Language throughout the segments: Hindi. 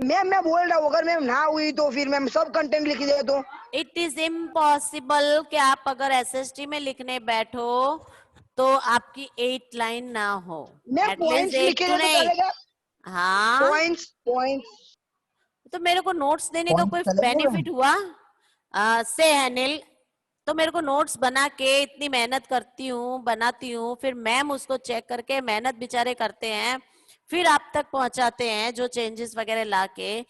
मैम मैं बोल रहा हूँ अगर मैम ना हुई तो फिर मैम सब कंटेंट लिख दे तो। इट इज इम्पॉसिबल कि आप अगर एसएसटी में लिखने बैठो तो आपकी 8 लाइन ना हो, मैम एटलीस्ट पॉइंट्स 8 लिखे तो दे तो नहीं। चलेगा? हाँ, पॉइंट्स पॉइंट्स तो मेरे को नोट्स देने का कोई पॉइंट्स चलेंगे मैम? बेनिफिट हुआ? से अनिल, तो मेरे को नोट्स बना के इतनी मेहनत करती हूँ, बनाती हूँ, फिर मैम उसको चेक करके मेहनत बेचारे करते हैं, फिर आप तक पहुंचाते हैं जो चेंजेस वगैरह लाके,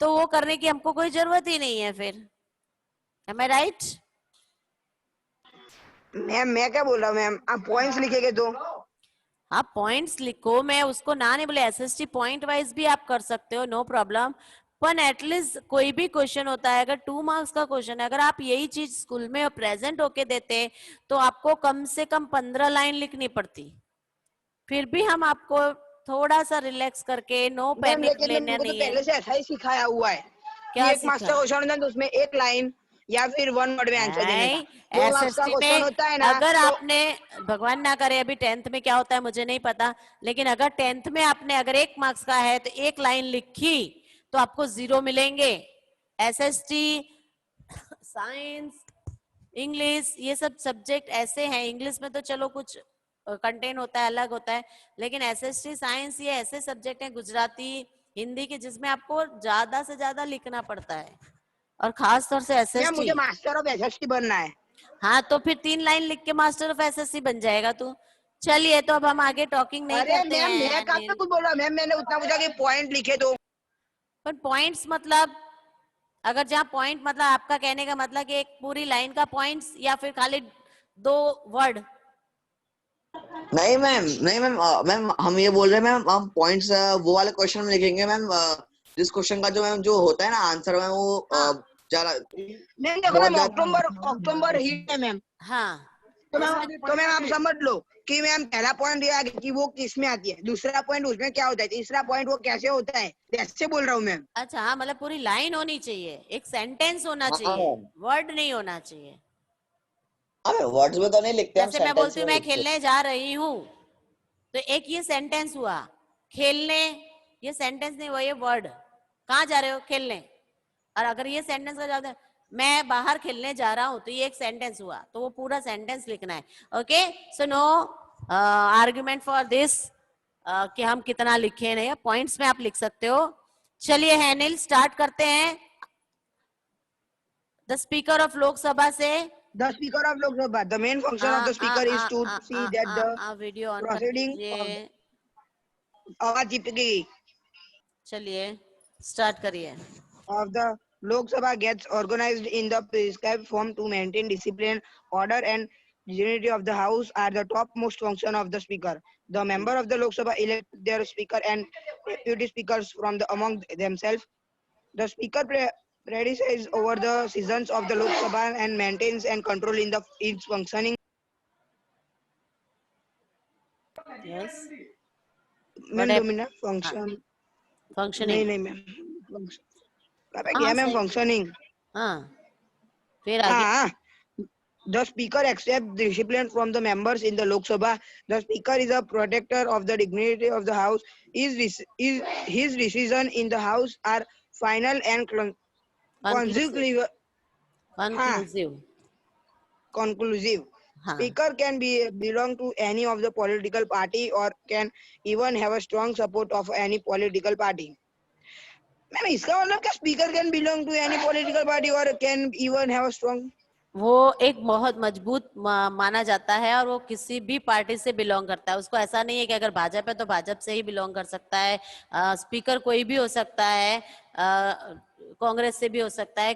तो वो करने की हमको कोई जरूरत ही नहीं है फिर। एम आई राइट? मैम मैं क्या बोल रहा हूँ मैम, आप पॉइंट्स लिखेंगे तो? आप पॉइंट्स लिखो, मैं उसको ना नहीं बोले, एसएसटी पॉइंट वाइज भी आप कर सकते हो, नो प्रॉब्लम। पर एटलीस्ट कोई भी क्वेश्चन होता है, अगर 2 मार्क्स का क्वेश्चन है, अगर आप यही चीज स्कूल में प्रेजेंट होके देते तो आपको कम से कम 15 लाइन लिखनी पड़ती। फिर भी हम आपको थोड़ा सा रिलैक्स करके, नो मैम पैनिक लेकिन लेना उनको तो नहीं है। पहले से ऐसा ही सिखाया हुआ है कि क्या एक मार्क्स सीखा का क्वेश्चन होता है तो उसमें एक लाइन या फिर 1 वर्ड में आंसर देने का। है? 2 मार्क्स का एसएसटी क्वेश्चन में होता है ना अगर तो आपने, भगवान ना करे अभी 10th में क्या होता है मुझे नहीं पता, लेकिन अगर 10th में आपने अगर 1 मार्क्स का है तो 1 लाइन लिखी तो आपको 0 मिलेंगे। एसएसटी, साइंस, इंग्लिश, ये सब सब्जेक्ट ऐसे हैं, इंग्लिश में तो चलो कुछ कंटेंट होता है, अलग होता है, लेकिन एसएसटी, साइंस ये ऐसे सब्जेक्ट हैं, गुजराती, हिंदी के, जिसमें आपको ज्यादा से ज्यादा लिखना पड़ता है, और खास तौर से मैम एसएसटी। मुझे मास्टर ऑफ एसएसटी बनना है। हाँ, तो फिर 3 लाइन लिख के मास्टर ऑफ एसएससी बन जाएगा तू। चलिए, तो अब हम आगे टॉकिंग नहीं अरे करते मैम हैं मैं कहाँ पे अनिल। कुछ बोल रहा हूँ मैम, मैंने उतना पूछा कि पॉइंट लिखे तो। पर पॉइंट्स मतलब, अगर जहाँ पॉइंट मतलब आपका कहने का मतलब कि एक पूरी लाइन का पॉइंट्स या फिर खाली 2 वर्ड? नहीं मैम, नहीं मैम, मैम हम ये बोल रहे हैं मैम, हम पॉइंट्स वो वाले क्वेश्चन में लिखेंगे मैम, जिस क्वेश्चन का जो मैम जो होता है ना आंसर मैम वो हाँ ज्यादा मैम देखो बहुत मैम ज्यादा। अक्टूबर अक्टूबर ही है मैम। हाँ, तो तो उसमें मैम आप समझ लो कि मैम पहला पॉइंट ये आ गया कि वो किस में आती है, दूसरा पॉइंट उसमें क्या होता है, तीसरा पॉइंट वो कैसे होता है, ऐसे बोल रहा हूँ मैम। अच्छा, हाँ, मतलब पूरी लाइन होनी चाहिए, एक सेंटेंस होना हाँ चाहिए, मैम, वर्ड नहीं होना चाहिए। हाँ मैम, वर्ड्स में तो नहीं लिखते, हम जैसे मैं सेंटेंस बोलती हूँ में मैं लिखते हैं। खेलने जा रही हूँ, तो एक ये सेंटेंस हुआ, खेलने, ये सेंटेंस नहीं हुआ, ये वर्ड। कहाँ जा रहे हो? खेलने। और अगर ये सेंटेंस का जवाब मैं बाहर खेलने जा रहा हूं, तो ये एक सेंटेंस हुआ, तो वो पूरा सेंटेंस लिखना है। Okay, so no argument for this कि हम कितना लिखे, नहीं, पॉइंट्स में आप लिख सकते हो। चलिए हैनिल, स्टार्ट करते हैं। द स्पीकर ऑफ लोकसभा से The speaker of Lok Sabha. The main function of the speaker is to see that the video on कर proceeding दीजिए। of आवाज चिपकी चलिए, स्टार्ट करिए। of the Lok Sabha gets organized in the prescribed form to maintain discipline, order, and unity of the House are the topmost function of the Speaker. The member of the Lok Sabha elect their Speaker and deputy speakers from the among themselves. The Speaker presides over the sessions of the Lok Sabha and maintains and control in the its functioning. Yes, ma'am what है? 2 मिनट हाँ, फंक्शन फंक्शनिंग। नहीं नहीं मैम फंक्शन हाँ क्या हाँ, मैम सही। फंक्शनिंग। हाँ, फिर आगे। हाँ the speaker accepts discipline from the members in the Lok Sabha. The speaker is a protector of the dignity of the house. His decision in the house are final and conclusive, consecutive. हाँ कंक्लूसिव। conclusive. हाँ, Speaker can be belong to any of the political party or can even have a strong support of any political party. Ma'am इसका मतलब क्या speaker can belong to any political party और can even have a strong. वो एक बहुत मजबूत माना जाता है, और वो किसी भी पार्टी से बिलोंग करता है, उसको ऐसा नहीं है कि अगर भाजपा है तो भाजपा से ही बिलोंग कर सकता है। स्पीकर कोई भी हो सकता है, कांग्रेस से भी हो सकता है,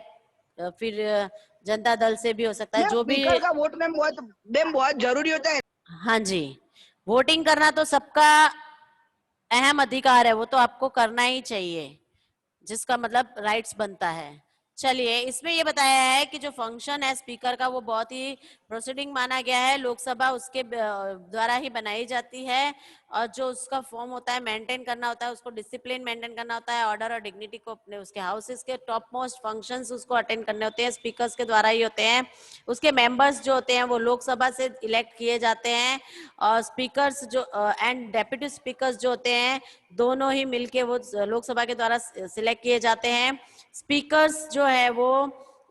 फिर जनता दल से भी हो सकता है, मैम जो भी। स्पीकर का वोट मैम बहुत जरूरी होता है। हाँ जी, वोटिंग करना तो सबका अहम अधिकार है, वो तो आपको करना ही चाहिए, जिसका मतलब राइट्स बनता है। चलिए, इसमें ये बताया है कि जो फंक्शन है स्पीकर का वो बहुत ही प्रोसीडिंग माना गया है, लोकसभा उसके द्वारा ही बनाई जाती है, और जो उसका फॉर्म होता है मेंटेन करना होता है, उसको डिसिप्लिन मेंटेन करना होता है, ऑर्डर और डिग्निटी को अपने उसके हाउसेस के टॉप मोस्ट फंक्शंस उसको अटेंड करने होते हैं, स्पीकर्स के द्वारा ही होते हैं। उसके मेंबर्स जो होते हैं वो लोकसभा से इलेक्ट किए जाते हैं, और स्पीकर्स जो एंड डेप्यूटी स्पीकर्स जो होते हैं दोनों ही मिलके वो लोकसभा के द्वारा सिलेक्ट किए जाते हैं। स्पीकर्स जो है वो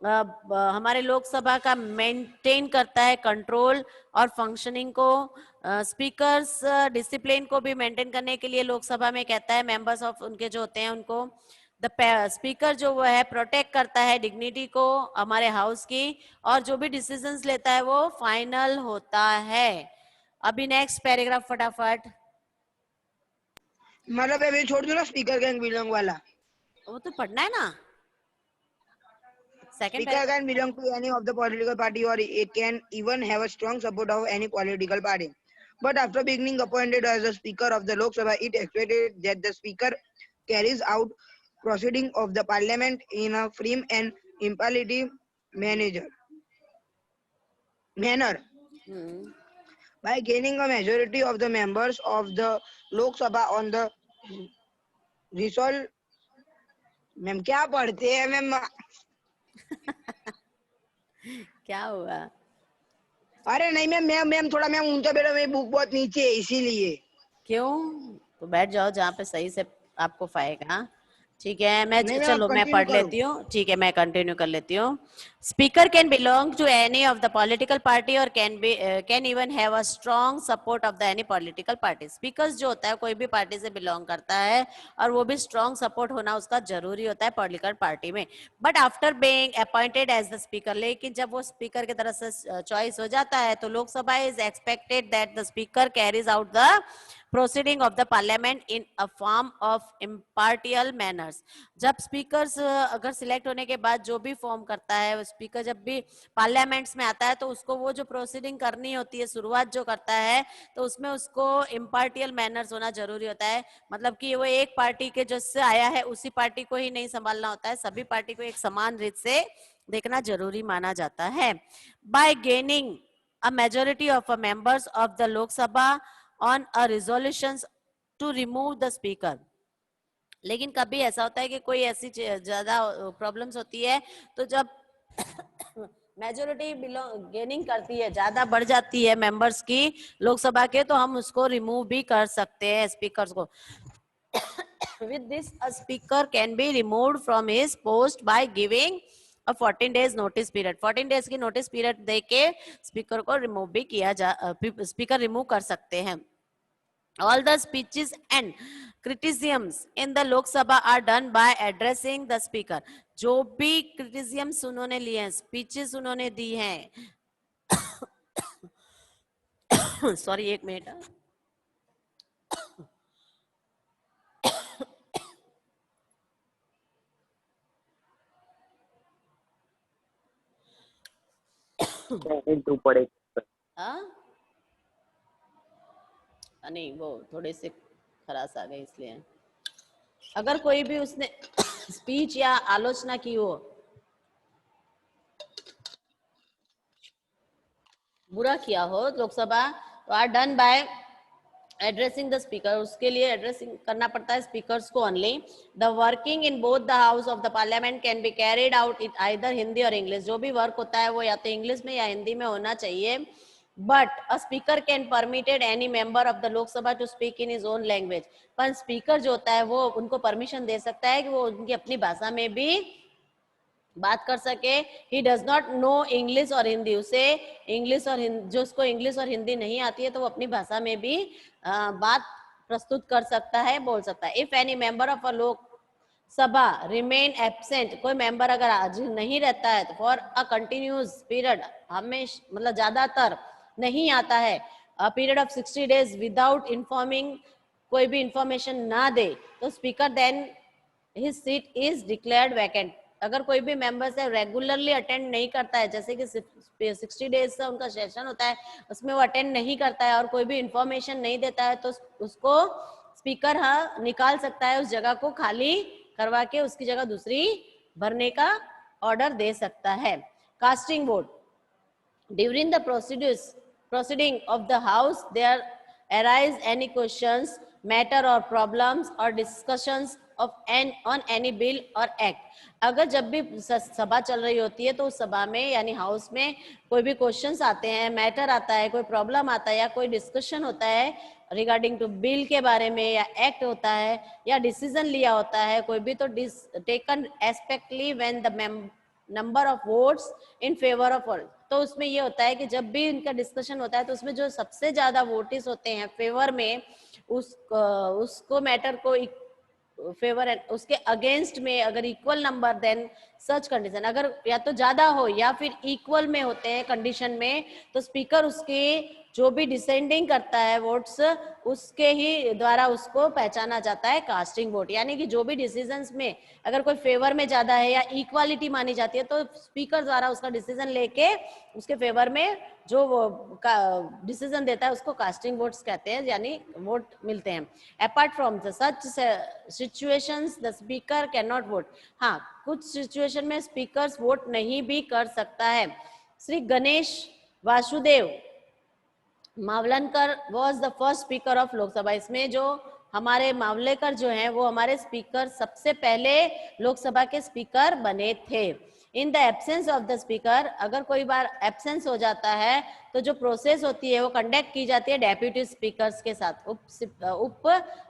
हमारे लोकसभा का मेंटेन करता है कंट्रोल और फंक्शनिंग को। स्पीकर्स डिसिप्लिन को भी मेंटेन करने के लिए लोकसभा में कहता है मेंबर्स ऑफ उनके जो होते हैं उनको। द स्पीकर जो वो है प्रोटेक्ट करता है डिग्निटी को हमारे हाउस की, और जो भी डिसीजंस लेता है वो फाइनल होता है। अभी नेक्स्ट पैराग्राफ फटाफट। मतलब अभी छोड़ दो ना स्पीकर कैन बिलोंग वाला। वो तो पढ़ना है ना, second Speaker can belong to any of the political party or it can even have a strong support of any political party. But after being appointed as the Speaker of the Lok Sabha, it expected that the Speaker carries out proceeding of the Parliament in a free and impartial manner. By gaining a majority of the members of the Lok Sabha on the resolve. Ma'am क्या पढ़ते हैं मैम? क्या हुआ? अरे नहीं मैम, मैम थोड़ा मैम ऊंचा बैठो, मेरी बुक बहुत नीचे है इसीलिए। क्यों? तो बैठ जाओ जहाँ पे सही से आपको पाएगा। ठीक है, मैं नहीं मैम, चलो आप मैं continue पढ़ करो। लेती हूँ। ठीक है, मैं कंटिन्यू कर लेती हूँ। Speaker can belong to any of the political party और can even have a strong support of the any political party. Speaker जो होता है कोई भी पार्टी से बिलोंग करता है और वो भी स्ट्रॉन्ग सपोर्ट होना उसका जरूरी होता है पॉलिटिकल पार्टी में। But after being appointed as the speaker, लेकिन जब वो स्पीकर की तरफ से चॉइस हो जाता है तो Lok Sabha is expected that the speaker carries out the proceeding of the parliament in a form of impartial manners. जब स्पीकर्स अगर सिलेक्ट होने के बाद जो भी फॉर्म करता है स्पीकर, जब भी पार्लियामेंट्स में आता है तो उसको वो जो प्रोसीडिंग करनी होती है, शुरुआत जो करता है, तो उसमें उसको इम्पार्टियल मैनर्स होना जरूरी होता है। मतलब कि वो एक पार्टी के जिससे आया है उसी पार्टी को ही नहीं संभालना होता है, सभी पार्टी को एक समान रीत से देखना जरूरी माना जाता है। Bye gaining a majority of members of the Lok Sabha on a resolutions to remove the speaker। लेकिन कभी ऐसा होता है कि कोई ऐसी ज्यादा प्रॉब्लम्स होती है तो जब मेजोरिटी गेनिंग करती है, ज्यादा बढ़ जाती है मेंबर्स की लोकसभा के, तो हम उसको रिमूव भी कर सकते हैं स्पीकर्स को। With this, a speaker can be removed from his post by giving a 14 days notice period। 14 days की नोटिस पीरियड देके स्पीकर को रिमूव भी किया जा स्पीकर रिमूव कर सकते हैं। All the speeches and criticisms in the Lok Sabha are done by addressing the speaker। जो भी criticisms उन्होंने लिए हैं, speeches उन्होंने दी हैं सॉरी एक मिनट। नहीं, वो थोड़े से खरास आ गए इसलिए। अगर कोई भी उसने स्पीच या आलोचना की हो, बुरा किया हो लोकसभा, तो are done by addressing the speaker. उसके लिए एड्रेसिंग करना पड़ता है स्पीकर्स को only. The working in both the house of the parliament can be carried out in either Hindi और इंग्लिश। जो भी वर्क होता है वो या तो इंग्लिश में या हिंदी में होना चाहिए। But a speaker can permitted any member of the Lok Sabha to speak in his own language. पर स्पीकर जो होता है वो उनको परमिशन दे सकता है कि वो उनकी अपनी भाषा में भी बात कर सके। He does not know English और हिंदी। उसे इंग्लिश और जो उसको इंग्लिश और हिंदी नहीं आती है तो वो अपनी भाषा में भी बात प्रस्तुत कर सकता है, बोल सकता है। If any member of a लोक सभा रिमेन एब्सेंट, कोई मेंबर अगर हाजिर नहीं रहता है तो फॉर अ कंटिन्यूस पीरियड, हमेशा मतलब ज्यादातर नहीं आता है, period of 60 days without informing, कोई भी इंफॉर्मेशन ना दे, तो speaker then his seat is declared vacant. अगर कोई भी मेंबर से रेगुलरली अटेंड नहीं करता है, जैसे कि 60 डेज का उनका सेशन होता है उसमें वो अटेंड नहीं करता है और कोई भी इंफॉर्मेशन नहीं देता है, तो उसको स्पीकर निकाल सकता है, उस जगह को खाली करवा के उसकी जगह दूसरी भरने का ऑर्डर दे सकता है। Casting vote during the proceeding of the house, there arise any questions, matter or problems or discussions of on any bill or act. अगर जब भी सभा चल रही होती है तो उस सभा में यानी हाउस में कोई भी क्वेश्चंस आते हैं, मैटर आता है, कोई प्रॉब्लम आता है या कोई डिस्कशन होता है रिगार्डिंग टू बिल के बारे में या एक्ट होता है या डिसीजन लिया होता है कोई भी, तो taken especially when the number of votes in favour of all. तो उसमें ये होता है कि जब भी इनका डिस्कशन होता है तो उसमें जो सबसे ज्यादा वोटिस होते हैं फेवर में उसको मैटर को फेवर एंड उसके अगेंस्ट में अगर equal number then such condition, अगर या तो ज्यादा हो या फिर इक्वल में होते हैं कंडीशन में, तो स्पीकर उसके जो भी डिसेंडिंग करता है वोट्स उसके ही द्वारा उसको पहचाना जाता है कास्टिंग वोट. यानी कि जो भी डिसीजंस में अगर कोई फेवर में ज्यादा है या इक्वालिटी मानी जाती है तो स्पीकर द्वारा उसका डिसीजन लेके उसके फेवर में जो डिसीजन देता है उसको कास्टिंग वोट्स कहते हैं, यानी वोट मिलते हैं. Apart from the such situations the speaker can not vote. हाँ, कुछ सिचुएशन में स्पीकर वोट नहीं भी कर सकता है. Shri Ganesh Vasudev Mavalankar was the first speaker of Lok Sabha. इसमें जो हमारे मावलेकर जो हैं वो हमारे स्पीकर सबसे पहले लोकसभा के स्पीकर बने थे. इन the absence of the speaker, अगर कोई बार एब्सेंस हो जाता है तो जो प्रोसेस होती है वो कंडक्ट की जाती है डेप्यूटी स्पीकर्स के साथ, उप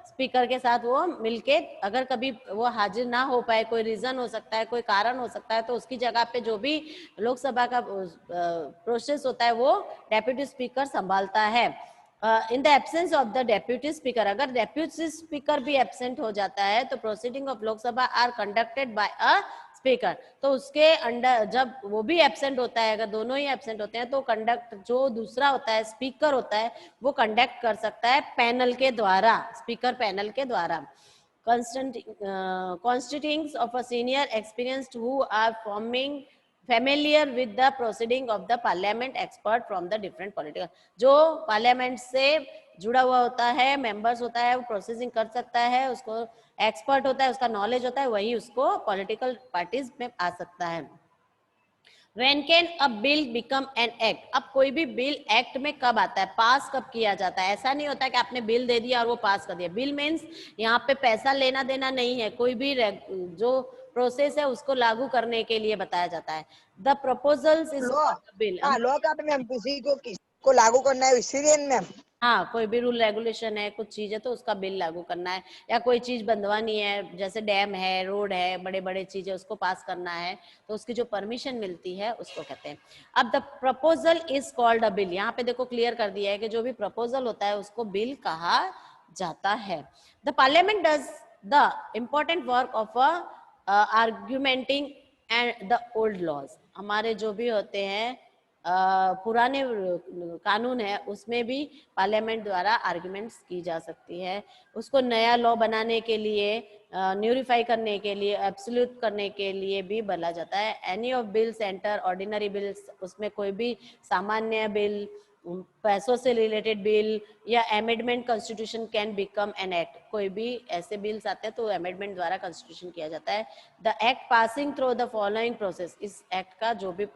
स्पीकर के साथ वो मिलके. अगर कभी वो हाजिर ना हो पाए, कोई रीजन हो सकता है, कोई कारण हो सकता है, तो उसकी जगह पे जो भी लोकसभा का प्रोसेस होता है वो डेप्यूटी स्पीकर संभालता है. In the absence of the deputy speaker, अगर डेप्यूटी स्पीकर भी एब्सेंट हो जाता है तो proceeding of Lok Sabha are conducted by a speaker. तो उसके अंडर जब वो भी एब्सेंट होता है, अगर दोनों ही एब्सेंट होते हैं तो कंडक्ट जो दूसरा होता है स्पीकर होता है वो कंडक्ट कर सकता है पैनल के द्वारा, स्पीकर पैनल के द्वारा. constituting of a senior experienced who are familiar with the proceeding of the parliament, expert from the different political, जो पार्लियामेंट से जुड़ा हुआ होता है, मेंबर्स होता है, वो प्रोसेसिंग कर सकता है, उसको एक्सपर्ट होता है, उसका नॉलेज होता है, वही उसको पॉलिटिकल पार्टीज में आ सकता है. When can a bill become an act? अब कोई भी बिल एक्ट में कब आता है, पास कब किया जाता है? ऐसा नहीं होता कि आपने बिल दे दिया और वो पास कर दिया. बिल मीन्स यहाँ पे पैसा लेना देना नहीं है, कोई भी जो प्रोसेस है उसको लागू करने के लिए बताया जाता है. The proposals is bill. Law का मैम किसको लागू करना है इसीलिए मैम. हाँ, कोई भी रूल रेगुलेशन है, कुछ चीज है तो उसका बिल लागू करना है, या कोई चीज बंधवानी है जैसे डैम है, रोड है, बड़े बड़े चीजें उसको पास करना है तो उसकी जो परमिशन मिलती है उसको कहते हैं. अब the proposal is called a bill. यहाँ पे देखो क्लियर कर दिया है कि जो भी प्रपोजल होता है उसको बिल कहा जाता है. The parliament does the important work of argumenting and the old laws. हमारे जो भी होते हैं पुराने कानून है उसमें भी पार्लियामेंट द्वारा आर्ग्यूमेंट्स की जा सकती है. उसको नया लॉ बनाने के लिए, न्यूरिफाई करने के लिए, एब्सोल्यूट करने के लिए भी बोला जाता है. Any of bills enter ordinary bills, उसमें कोई भी सामान्य बिल, पैसों से रिलेटेड बिल या amendment constitution can become an act. कोई भी ऐसे बिल्स आते हैं तो अमेंडमेंट द्वारा कॉन्स्टिट्यूशन किया जाता है. The act passing through the following process. इस एक्ट का जो भी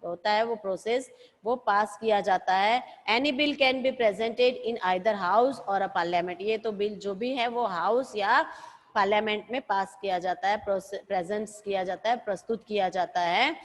होता है वो प्रोसेस वो पास किया जाता है. Any bill can be presented in either house और अ पार्लियामेंट. ये तो बिल जो भी है वो हाउस या पार्लियामेंट में पास किया जाता है, प्रेजेंट किया जाता है, प्रस्तुत किया जाता है.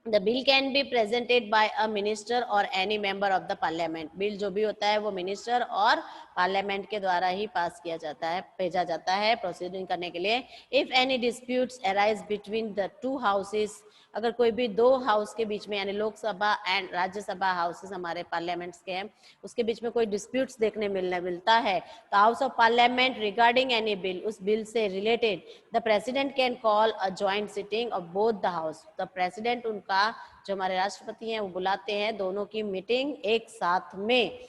The bill can be presented by a minister or any member of the parliament. Bill जो भी होता है वो मिनिस्टर और पार्लियामेंट के द्वारा ही पास किया जाता है, भेजा जाता है प्रोसीडिंग करने के लिए. If any disputes arise between the two houses, अगर कोई भी दो हाउस के बीच में यानी लोकसभा एंड राज्यसभा हाउसेस हमारे पार्लियामेंट्स के हैं उसके बीच में कोई डिस्प्यूट्स देखने मिलता है तो house of parliament regarding any bill, उस बिल से related the president can call a joint sitting of both the house. The president उनका जो हमारे राष्ट्रपति हैं वो बुलाते हैं दोनों की मीटिंग एक साथ में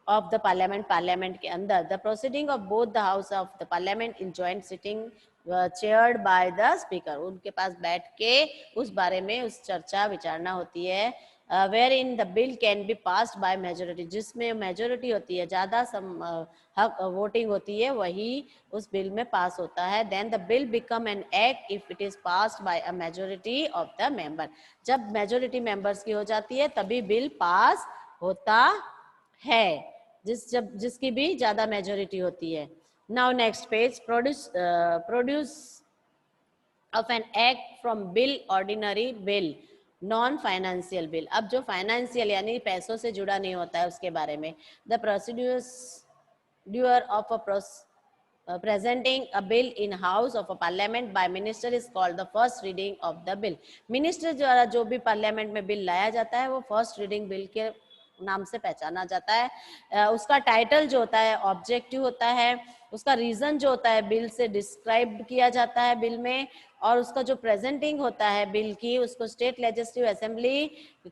ऑफ द पार्लियामेंट के अंदर. The proceeding of both the house of the parliament in joint sitting chaired by the speaker. उनके पास बैठ के उस बारे में उस चर्चा विचारना होती है. Where in the bill can be passed by majority. जिसमें मेजोरिटी होती है, ज्यादा हक वोटिंग होती है, वही उस बिल में पास होता है. Then the bill become an act if it is passed by a majority of the member. जब मेजोरिटी मेंबर्स की हो जाती है तभी बिल पास होता है. जिसकी भी ज्यादा मेजोरिटी होती है। Now next page, produce of an act from bill, ordinary bill, non financial bill. अब जो फाइनेंशियल यानी पैसों से जुड़ा नहीं होता है उसके बारे में, the procedure of a presenting a bill in house of a parliament by minister is called the first reading of the bill। Minister द्वारा जो भी पार्लियामेंट में बिल लाया जाता है वो फर्स्ट रीडिंग बिल के नाम से पहचाना जाता है। उसका टाइटल जो होता है ऑब्जेक्टिव होता है, उसका रीजन जो होता है बिल से डिस्क्राइब किया जाता है बिल में, और उसका जो प्रेजेंटिंग होता है बिल की उसको स्टेट लेजिस्लेटिव असेंबली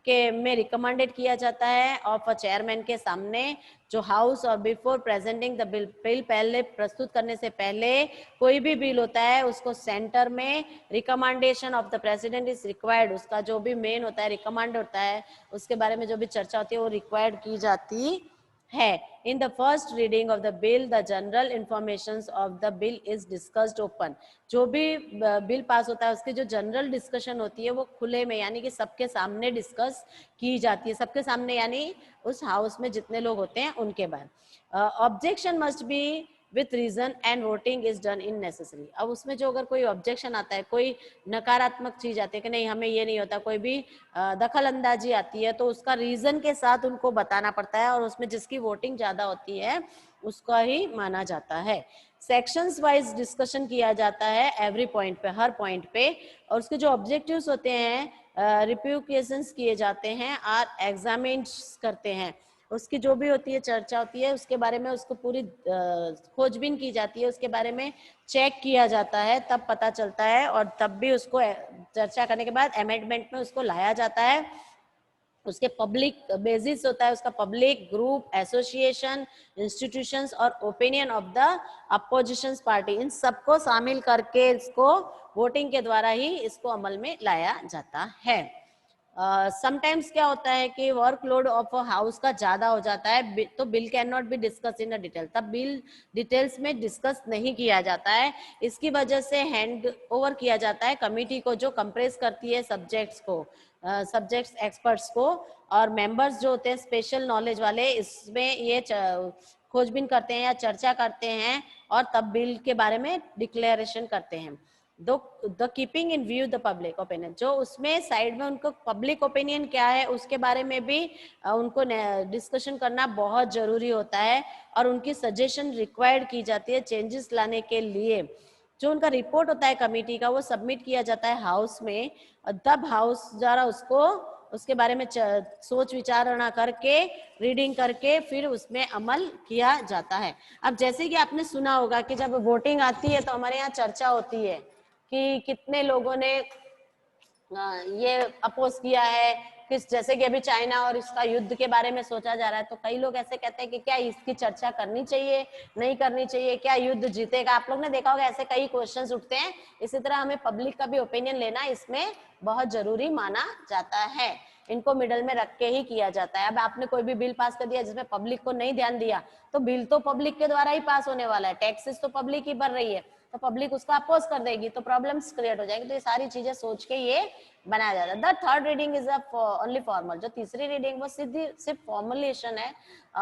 के में रिकमेंडेड किया जाता है ऑफ अ चेयरमैन के सामने जो हाउस, और बिफोर प्रेजेंटिंग द बिल, पहले प्रस्तुत करने से पहले कोई भी बिल होता है उसको सेंटर में recommendation of the president is required, उसका जो भी मेन होता है रिकमेंड होता है उसके बारे में जो भी चर्चा होती है वो रिक्वायर्ड की जाती है। In the first reading of the bill the general information of the bill is discussed open. जो भी बिल पास होता है उसकी जो जनरल डिस्कशन होती है वो खुले में यानी कि सबके सामने डिस्कस की जाती है, सबके सामने यानी उस हाउस में जितने लोग होते हैं उनके बाद। Objection must be with reason and voting is done in necessary. अब उसमें जो अगर कोई ऑब्जेक्शन आता है, कोई नकारात्मक चीज आती है कि नहीं हमें ये नहीं होता, कोई भी दखल अंदाजी आती है तो उसका रीजन के साथ उनको बताना पड़ता है और उसमें जिसकी वोटिंग ज्यादा होती है उसका ही माना जाता है। सेक्शंस वाइज डिस्कशन किया जाता है एवरी पॉइंट पे, हर पॉइंट पे, और उसके जो ऑब्जेक्टिव्स होते हैं रिप्यूकेशंस किए जाते हैं, आर एग्जामिन्ड करते हैं, उसकी जो भी होती है चर्चा होती है उसके बारे में उसको पूरी खोजबीन की जाती है, उसके बारे में चेक किया जाता है, तब पता चलता है और तब भी उसको चर्चा करने के बाद अमेंडमेंट में उसको लाया जाता है। उसके पब्लिक बेसिस होता है, उसका पब्लिक ग्रुप, एसोसिएशन, इंस्टीट्यूशंस और opinion of the opposition party, इन सबको शामिल करके इसको वोटिंग के द्वारा ही इसको अमल में लाया जाता है। समटाइम्स क्या होता है कि वर्कलोड ऑफ हाउस का ज्यादा हो जाता है तो bill can not be discuss in detail, तब बिल डिटेल्स में डिस्कस नहीं किया जाता है। इसकी वजह से हैंड ओवर किया जाता है कमिटी को जो कंप्रेस करती है सब्जेक्ट्स को, सब्जेक्ट्स एक्सपर्ट्स को, और मेंबर्स जो होते हैं स्पेशल नॉलेज वाले इसमें ये खोजबीन करते हैं या चर्चा करते हैं और तब बिल के बारे में डिक्लेरेशन करते हैं। The keeping in view the public opinion, जो उसमें साइड में उनको पब्लिक ओपिनियन क्या है उसके बारे में भी उनको डिस्कशन करना बहुत जरूरी होता है और उनकी सजेशन रिक्वायर्ड की जाती है चेंजेस लाने के लिए। जो उनका रिपोर्ट होता है कमेटी का वो सबमिट किया जाता है हाउस में, और तब हाउस द्वारा उसको उसके बारे में सोच विचारणा करके रीडिंग करके फिर उसमें अमल किया जाता है। अब जैसे कि आपने सुना होगा कि जब वोटिंग आती है तो हमारे यहाँ चर्चा होती है कि कितने लोगों ने ये अपोज किया है, किस जैसे कि अभी चाइना और इसका युद्ध के बारे में सोचा जा रहा है तो कई लोग ऐसे कहते हैं कि क्या इसकी चर्चा करनी चाहिए, नहीं करनी चाहिए, क्या युद्ध जीतेगा। आप लोग ने देखा होगा ऐसे कई क्वेश्चंस उठते हैं। इसी तरह हमें पब्लिक का भी ओपिनियन लेना इसमें बहुत जरूरी माना जाता है, इनको मिडल में रख के ही किया जाता है। अब आपने कोई भी बिल पास कर दिया जिसमें पब्लिक को नहीं ध्यान दिया तो बिल तो पब्लिक के द्वारा ही पास होने वाला है, टैक्सेस तो पब्लिक ही भर रही है तो पब्लिक उसका अपोज कर देगी तो प्रॉब्लम्स क्रिएट हो जाएंगी। तो ये सारी चीजें सोच के ये बनाया जाता है। The third reading is only formal, जो तीसरी रीडिंग वो सिर्फ फॉर्मुलेशन है,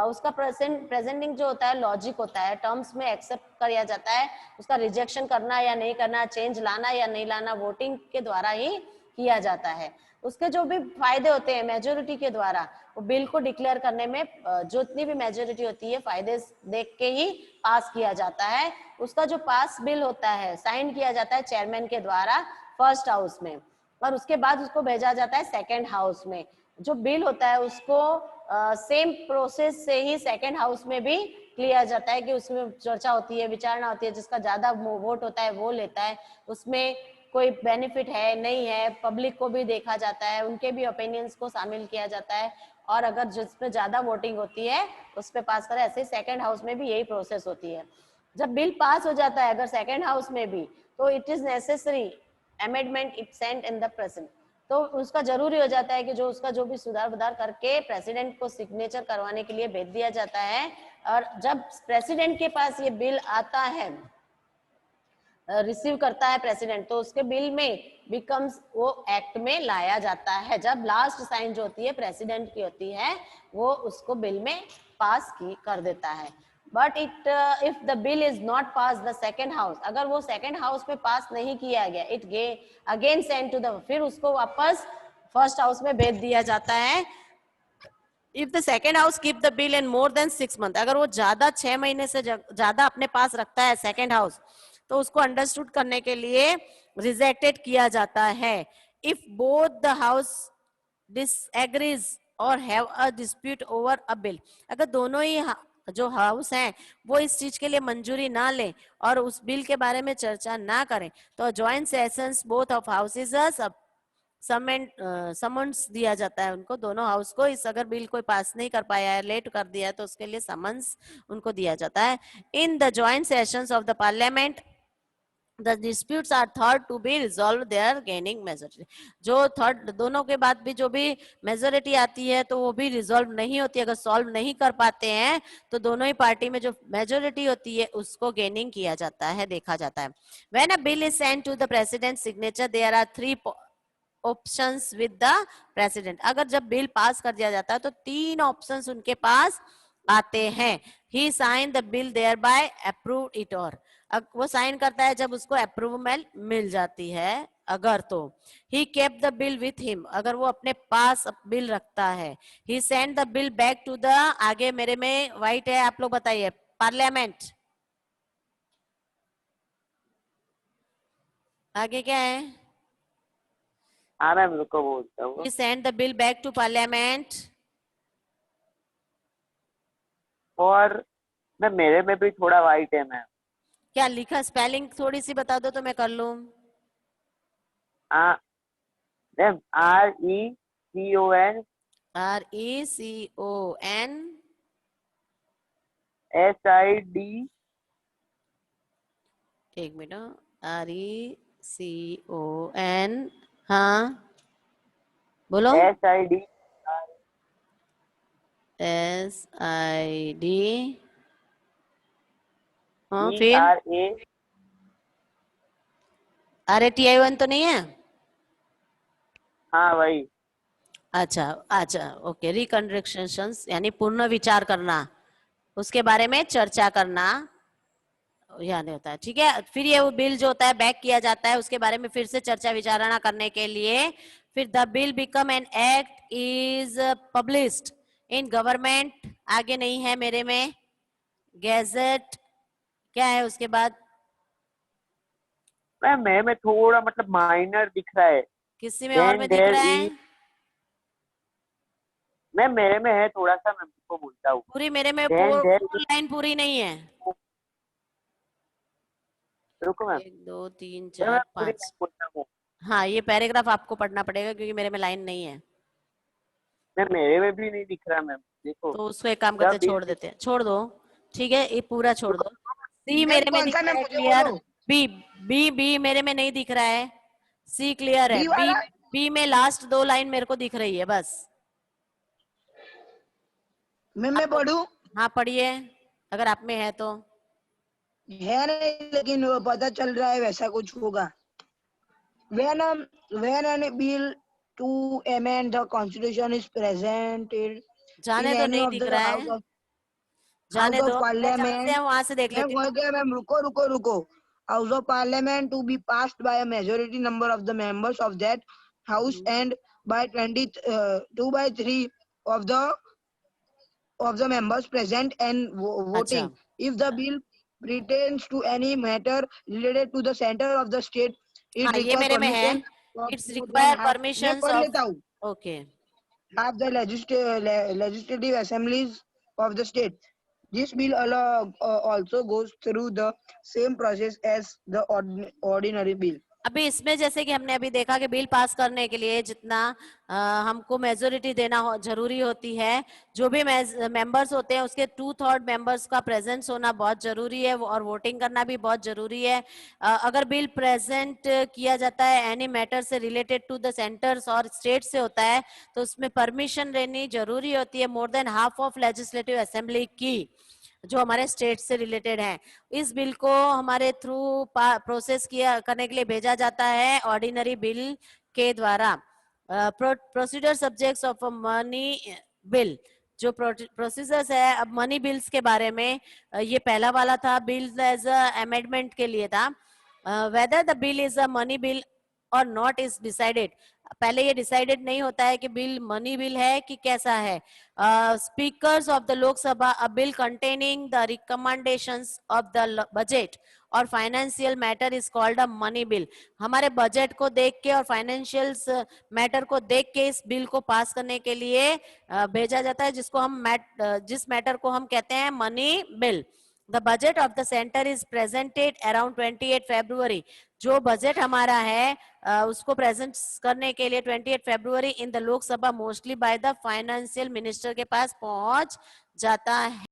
उसका प्रेजेंटिंग जो होता है लॉजिक होता है, टर्म्स में एक्सेप्ट किया जाता है, उसका रिजेक्शन करना या नहीं करना, चेंज लाना या नहीं लाना वोटिंग के द्वारा ही किया जाता है। उसके जो भी फायदे होते हैं मेजोरिटी के द्वारा वो बिल को डिक्लेयर करने में जो इतनी भी मेजोरिटी होती है फायदे देख के ही पास किया जाता है। उसका जो पास बिल होता है साइन किया जाता है चेयरमैन के द्वारा फर्स्ट हाउस में और उसके बाद उसको भेजा जाता है सेकेंड हाउस में। जो बिल होता है उसको सेम प्रोसेस से ही सेकेंड हाउस में भी लिया जाता है कि उसमें चर्चा होती है, विचारणा होती है, जिसका ज्यादा वोट होता है वो लेता है, उसमें कोई बेनिफिट है नहीं है, पब्लिक को भी देखा जाता है, उनके भी ओपिनियंस को शामिल किया जाता है और अगर जिस पे ज्यादा वोटिंग होती है उस पे पास करें। ऐसे सेकेंड हाउस में भी यही प्रोसेस होती है। जब बिल पास हो जाता है अगर सेकेंड हाउस में भी तो it is necessary amendment it sent in the present, तो उसका जरूरी हो जाता है कि जो उसका जो भी सुधार वधार करके प्रेसिडेंट को सिग्नेचर करवाने के लिए भेज दिया जाता है। और जब प्रेसिडेंट के पास ये बिल आता है रिसीव करता है प्रेसिडेंट, तो उसके बिल में बिकम्स, वो एक्ट में लाया जाता है। जब लास्ट साइन जो होती है प्रेसिडेंट की होती है, वो उसको बिल में पास की कर देता है। But it if the bill is not pass the second house, अगर वो सेकेंड हाउस में पास नहीं किया गया, it again send to the, फिर उसको वापस फर्स्ट हाउस में भेज दिया जाता है। If the second house keep the bill in more than 6 month, अगर वो ज्यादा 6 महीने से ज्यादा अपने पास रखता है सेकेंड हाउस, तो उसको अंडरस्टूड करने के लिए रिजेक्टेड किया जाता है। If both the house disagrees और have a dispute over a bill, अगर दोनों ही जो हाउस हैं वो इस चीज के लिए मंजूरी ना ले और उस बिल के बारे में चर्चा ना करें, तो joint sessions both of houses summons दिया जाता है उनको, दोनों हाउस को। इस अगर बिल कोई पास नहीं कर पाया है, लेट कर दिया है, तो उसके लिए समन्स उनको दिया जाता है। In the joint sessions of the parliament the disputes are thought to be resolved there gaining majority, जो थर्ड दोनों के बाद भी जो भी मेजोरिटी आती है तो वो भी रिजॉल्व नहीं होती, अगर सॉल्व नहीं कर पाते हैं तो दोनों ही पार्टी में जो मेजोरिटी होती है उसको गेनिंग किया जाता है, देखा जाता है। when a bill is sent to the president's signature there are 3 options with the president, अगर जब बिल पास कर दिया जाता है तो 3 ऑप्शंस उनके पास आते हैं। He sign the bill thereby approve अप्रूव इट, और वो साइन करता है जब उसको अप्रूवल मिल जाती है अगर, तो he keep the bill with him, अगर वो अपने पास बिल रखता है। He send the bill back to the, आगे मेरे में व्हाइट है, आप लोग बताइए, पार्लियामेंट, आगे क्या है? हाँ मैम रुको बोलता हूँ। He sent the bill back to parliament. और मैम मेरे में भी थोड़ा वाइट है मैम। क्या लिखा, स्पेलिंग थोड़ी सी बता दो तो मैं कर लूं। मैम RECON RECON SID, एक मिनट, RECON, हाँ बोलो, SID SID, हाँ फिर RATION तो नहीं है? हाँ वही। अच्छा अच्छा, ओके, रिकंस्ट्रक्शंस यानी पुनः विचार करना, उसके बारे में चर्चा करना याद होता है, ठीक है। फिर ये वो बिल जो होता है बैक किया जाता है, उसके बारे में फिर से चर्चा विचारणा करने के लिए, फिर the bill become an act is published in government, आगे नहीं है मेरे में, गैजेट, क्या है उसके बाद? मैम मेरे में थोड़ा मतलब माइनर दिख रहा है। किसी में और में दिख रहा है? मैम मेरे में है थोड़ा सा, मैं आपको बोलता हूँ। पूरी मेरे में लाइन पूरी नहीं है। रुको मैम, 1 2 3 4 5, हाँ ये पैराग्राफ आपको पढ़ना पड़ेगा क्योंकि मेरे में लाइन नहीं है। मैम मेरे में भी नहीं दिख रहा मैम, देखो। तो उसको एक काम करते हैं, छोड़ देते हैं, छोड़ दो, ठीक है, ये पूरा छोड़ दो। सी मेरे में दिख रहा है क्लियर, बी बी बी मेरे में नहीं दिख रहा है, सी क्लियर है, बी बी में लास्ट 2 लाइन मेरे को दिख रही है बस। मैं पढ़ूं? हाँ पढ़िए, अगर आप में है तो। है नहीं, लेकिन वो पता चल रहा है वैसा कुछ होगा। when an bill to amend the constitution is presented जाने in तो any नहीं of दिख the रहा house है, of जाने दो, parliament, वहां से देख लेते हैं। मैम रुको, house of parliament to be passed by a majority number of the members of that house and by 2/3 of the members present and voting. अच्छा, If the bill pertains to any matter related to the center of the state, it हाँ ये requires मेरे में है, permission of it's more than require half. मैं परमिशंस पढ़ ऑफ, लेता हूँ। Okay, Half the legislative assemblies of the state. This bill also goes through the same process as the ordinary bill. अभी इसमें जैसे कि हमने अभी देखा कि बिल पास करने के लिए जितना हमको मेजोरिटी देना जरूरी होती है, जो भी मेंबर्स होते हैं उसके 2/3 मेंबर्स का प्रेजेंस होना बहुत जरूरी है और वोटिंग करना भी बहुत जरूरी है। अगर बिल प्रेजेंट किया जाता है एनी मैटर से रिलेटेड टू द सेंटर्स और स्टेट से होता है तो उसमें परमिशन लेनी जरूरी होती है more than half of legislative assembly की। जो हमारे स्टेट से रिलेटेड है। इस बिल को हमारे थ्रू प्रोसेस किया करने के लिए भेजा जाता है ऑर्डिनरी बिल के द्वारा। Procedure subjects of money bill, जो प्रोसीजर्स है अब मनी बिल्स के बारे में, ये पहला वाला था बिल्स एज अमेंडमेंट के लिए था। Whether the bill is a money bill और नॉट इज डिसाइडेड। पहले ये डिसाइडेड नहीं होता है कि बिल मनी बिल है कि कैसा है। Speakers of the Lok Sabha, a bill containing the recommendations of the budget और financial matter is called a money bill. हमारे बजट को देख के और फाइनेंशियल मैटर को देख के इस बिल को पास करने के लिए भेजा जाता है, जिसको हम जिस मैटर को हम कहते हैं money bill. The budget of the centre is presented around 28 फरवरी। जो बजट हमारा है उसको प्रेजेंट करने के लिए 28 फरवरी in the Lok Sabha mostly by the financial minister के पास पहुंच जाता है।